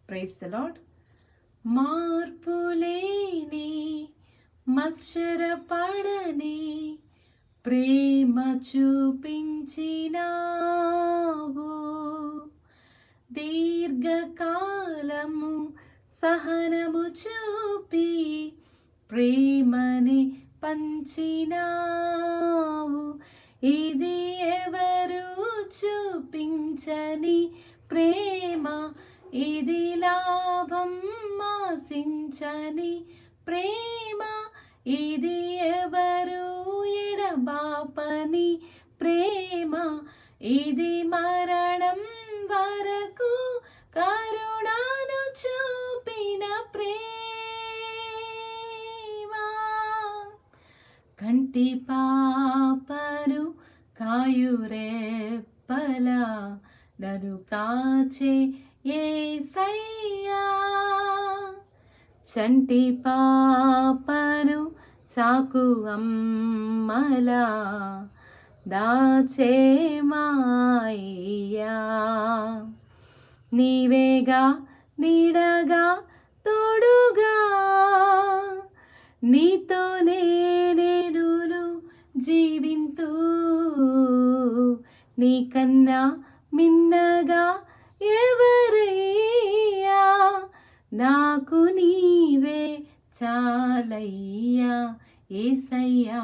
Praise the lord. మార్పులేని మత్సరపడని ప్రేమ చూపించినావు, దీర్ఘకాలము సహనము చూపి ప్రేమని పంచినావు. ఇది ఎవరు చూపించని ప్రేమ, ఇది లాభం ఆశించని ప్రేమ, ఇది ఎవరు ఎడబాపని ప్రేమ, ఇది మరణం వరకు కరుణను చూపిన ప్రేమ. కంటి పాపను కాయురెప్పలా నన్ను కాచే యేసయ్యా, చంటి పాపను సాకు అమ్మలా దాచే మాయ్యా. నీవేగా నీడగా తోడుగా, నీతోనే నేను జీవింతూ, నీకన్నా మిన్నగా ఎవరయ్యా, నాకు నీవే చాలయ్యా యేసయ్యా.